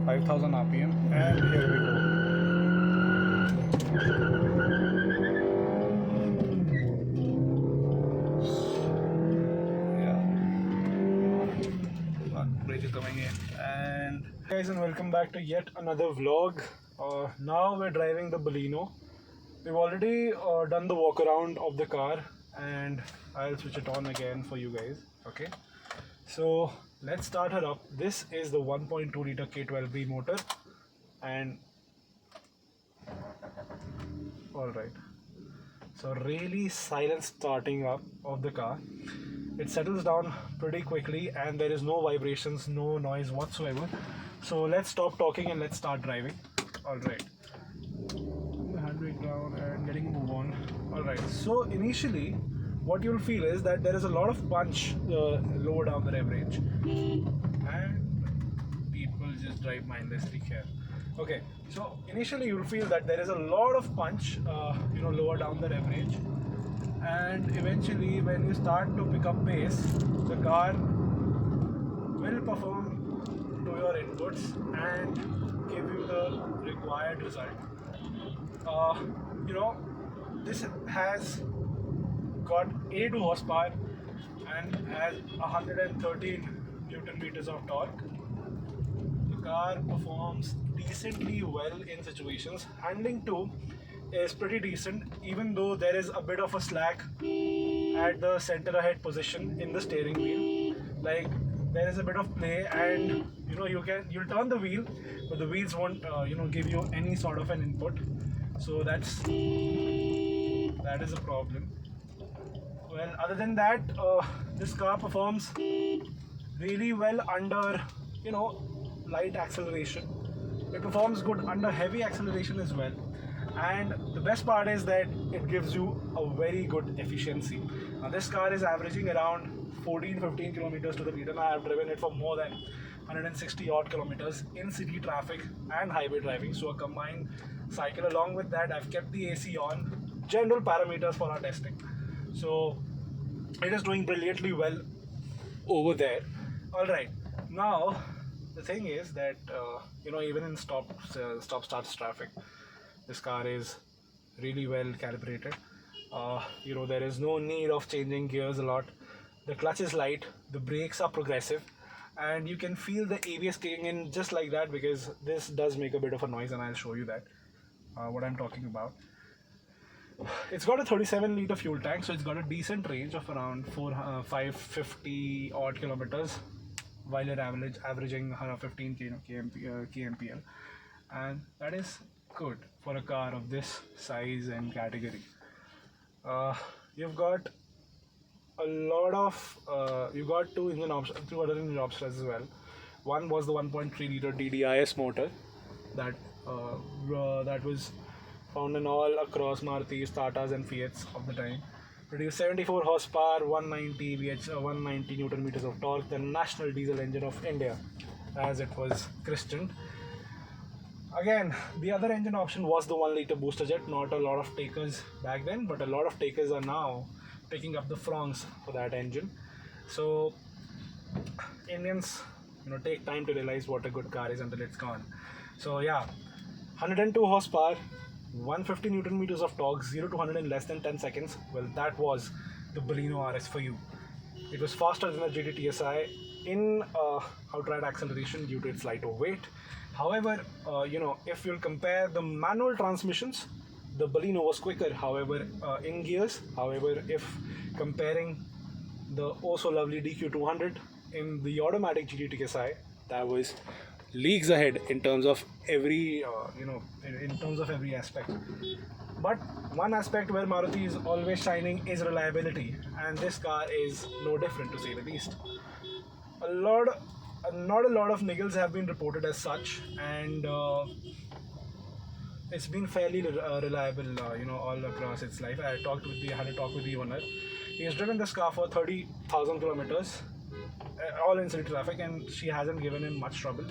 5,000 RPM, and here we go. Yeah, bridge is coming in. And guys, and welcome back to yet another vlog. Now we're driving the Baleno. We've already done the walk around of the car, and I'll switch it on again for you guys. Okay, so let's start her up. This is the 1.2 liter K12B motor, and all right, so really silent starting up of the car. It settles down pretty quickly and there is no vibrations, no noise whatsoever. So let's stop talking and let's start driving. All right, the handbrake down and getting move on. All right, so initially what you'll feel is that there is a lot of punch lower down the rev range, and people just drive mindlessly here. Okay, so initially you'll feel that there is a lot of punch lower down the rev range, and eventually when you start to pick up pace, the car will perform to your inputs and give you the required result. This has got 82 horsepower and has 113 Newton meters of torque. The car performs decently well in situations. Handling too is pretty decent, even though there is a bit of a slack at the center ahead position in the steering wheel. Like, there is a bit of play, and you'll turn the wheel, but the wheels won't give you any sort of an input. So that is a problem. Well, other than that, this car performs really well under light acceleration. It performs good under heavy acceleration as well. And the best part is that it gives you a very good efficiency. Now, this car is averaging around 14-15 kilometers to the liter. I have driven it for more than 160 odd kilometers in city traffic and highway driving. So a combined cycle. Along with that, I've kept the AC on. General parameters for our testing. So it is doing brilliantly well over there. All right. Now the thing is that even in stop-start traffic, this car is really well calibrated. There is no need of changing gears a lot. The clutch is light, the brakes are progressive, and you can feel the ABS kicking in just like that, because this does make a bit of a noise, and I'll show you that what I'm talking about. It's got a 37 liter fuel tank, so it's got a decent range of around 550 odd kilometers, while you're averaging 15 kmpl, and that is good for a car of this size and category. You've got two other engine options as well. One was the 1.3 liter DDIS motor that was found in all across Marutis, Tatas and Fiats of the time. Produced 74 horsepower, 190 Newton meters of torque, the national diesel engine of India, as it was christened. Again, the other engine option was the 1 liter booster jet. Not a lot of takers back then, but a lot of takers are now picking up the fronx for that engine. So Indians, take time to realize what a good car is until it's gone. So yeah, 102 horsepower, 150 Newton meters of torque, 0 to 100 in less than 10 seconds. Well, that was the Baleno RS for you. It was faster than the GT TSI in outright acceleration due to its lighter weight. However, if you'll compare the manual transmissions, the Baleno was quicker. However, in gears. However, if comparing the oh so lovely DQ200 in the automatic GT TSI, that was leagues ahead in terms of every every aspect. But one aspect where Maruti is always shining is reliability, and this car is no different, to say the least. Not a lot of niggles have been reported as such, and it's been fairly reliable, all across its life. I had a talk with the owner. He has driven this car for 30,000 kilometers, all in city traffic, and she hasn't given him much trouble.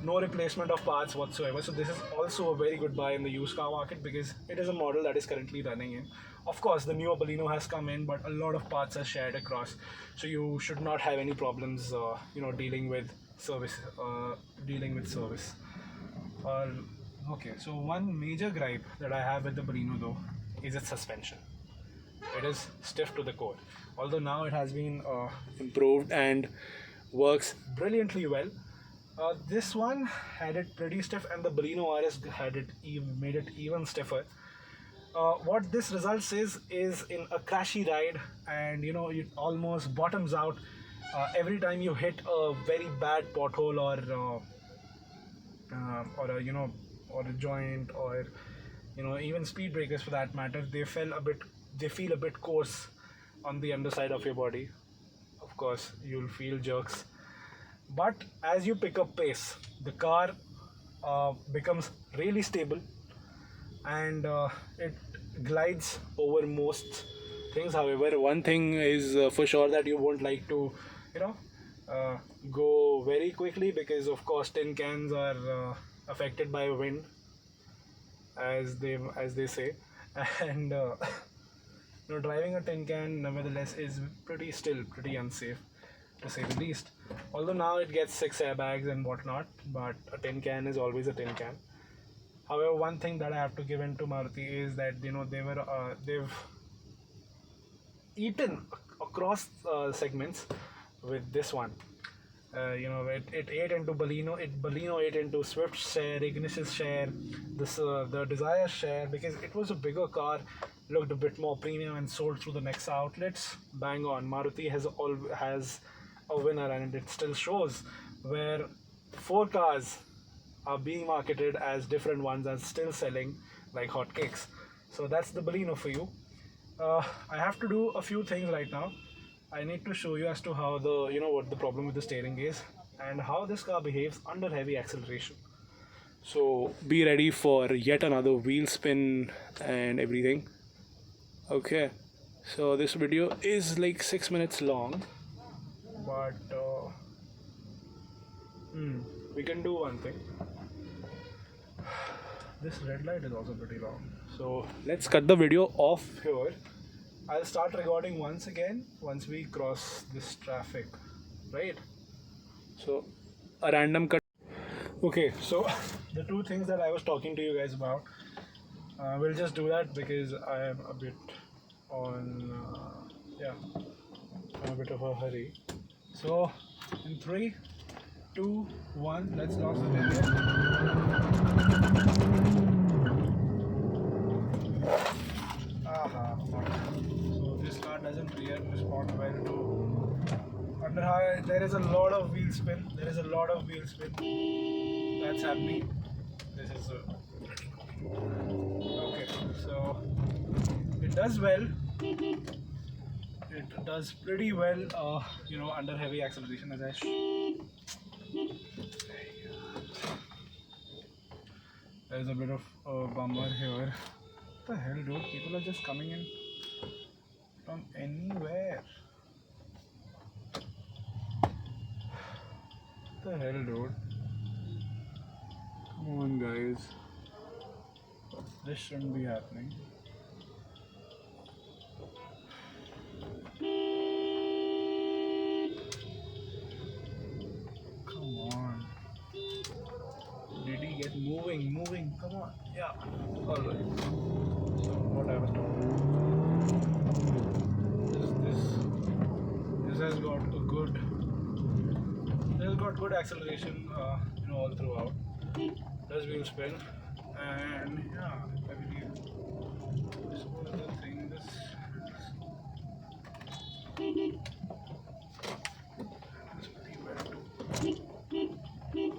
No replacement of parts whatsoever. So this is also a very good buy in the used car market, because it is a model that is currently running in. Of course, the newer Baleno has come in, but a lot of parts are shared across, so you should not have any problems, dealing with service, dealing with service. Okay, so one major gripe that I have with the Baleno though is its suspension. It is stiff to the core. Although now it has been improved and works brilliantly well. This one had it pretty stiff, and the Baleno RS had it made it even stiffer. What this results is in a crashy ride, and it almost bottoms out every time you hit a very bad pothole or a or a joint, or even speed breakers for that matter. They feel a bit coarse on the underside of your body. Of course you'll feel jerks, but as you pick up pace, the car becomes really stable, and it glides over most things. However, one thing is for sure, that you won't like to you know go very quickly, because of course tin cans are affected by wind, as they say. And driving a tin can nevertheless is pretty unsafe, to say the least. Although now it gets 6 airbags and whatnot, but a tin can is always a tin can. However, one thing that I have to give in to Maruti is that they've eaten across segments with this one. It ate into Baleno ate into Swift's share, Ignis's share, the Desire share, because it was a bigger car, looked a bit more premium, and sold through the next outlets. Bang on, Maruti has a winner, and it still shows, where 4 cars are being marketed as different ones and still selling like hotcakes. So that's the Baleno for you. I have to do a few things right now. I need to show you as to how what the problem with the steering is, and how this car behaves under heavy acceleration. So be ready for yet another wheel spin and everything. Okay, so this video is like 6 minutes long, but we can do one thing. This red light is also pretty long, so let's cut the video off here. I'll start recording once again once we cross this traffic, right? So a random cut. Okay, so the two things that I was talking to you guys about, we'll just do that because I am a bit on I'm a bit of a hurry. So in 3, 2, 1, let's launch the video. So this car doesn't really respond well to under high. There is a lot of wheel spin. That's happening. This is okay. So it does well. It does pretty well. Under heavy acceleration, as there's a bit of a bummer here. What the hell, dude? People are just coming in from anywhere. What the hell, dude? Come on, guys. This shouldn't be happening. Come on. Did he get moving? Come on. Yeah. Alright. So what I was talking about. This has got good acceleration, all throughout. Does wheel spin, and yeah, I believe this was the thing. This pretty well too. As well.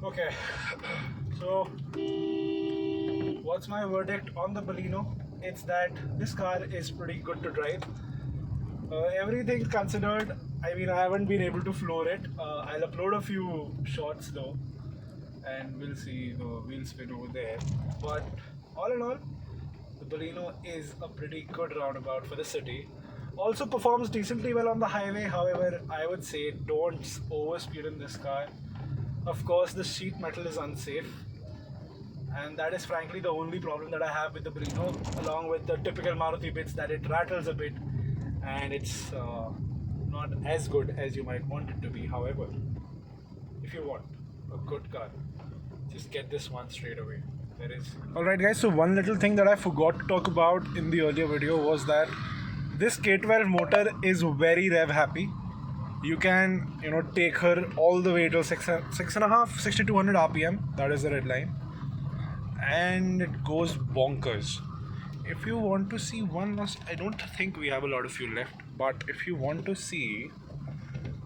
Okay, so what's my verdict on the Baleno? It's that this car is pretty good to drive. Everything considered, I mean, I haven't been able to floor it. I'll upload a few shots though, and we'll see the wheel spin over there. But all in all, the Baleno is a pretty good roundabout for the city. Also performs decently well on the highway. However, I would say don't overspeed in this car. Of course, the sheet metal is unsafe, and that is frankly the only problem that I have with the Baleno, along with the typical Maruti bits that it rattles a bit, and it's not as good as you might want it to be. However, if you want a good car, just get this one straight away. There is. Alright guys, so one little thing that I forgot to talk about in the earlier video was that this K12 motor is very rev happy. You can, take her all the way to 6200 RPM. That is the red line, and it goes bonkers. If you want to see one last, I don't think we have a lot of fuel left, but if you want to see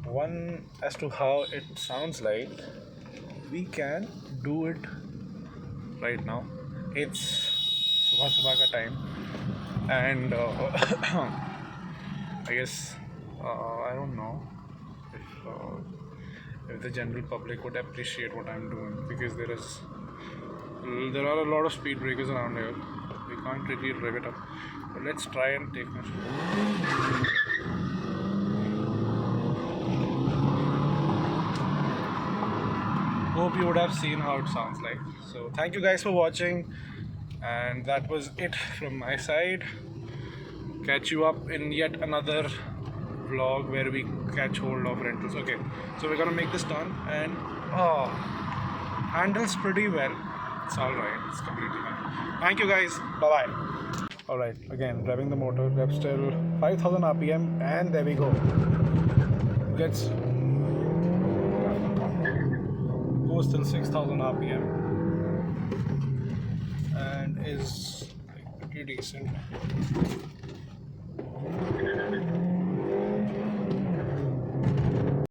one as to how it sounds like, we can do it right now. It's subah ka time, and I guess I don't know if the general public would appreciate what I'm doing, because there are a lot of speed breakers around here. We can't really rev it up, but let's try and take this. Hope you would have seen how it sounds like. So thank you guys for watching, and that was it from my side. Catch you up in yet another vlog where we catch hold of rentals. Okay, so we're gonna make this turn, and handles pretty well. It's alright, it's completely fine. Thank you guys, bye bye. Alright, again revving the motor, rev still 5000 RPM, and there we go. Goes till 6000 RPM and is pretty decent.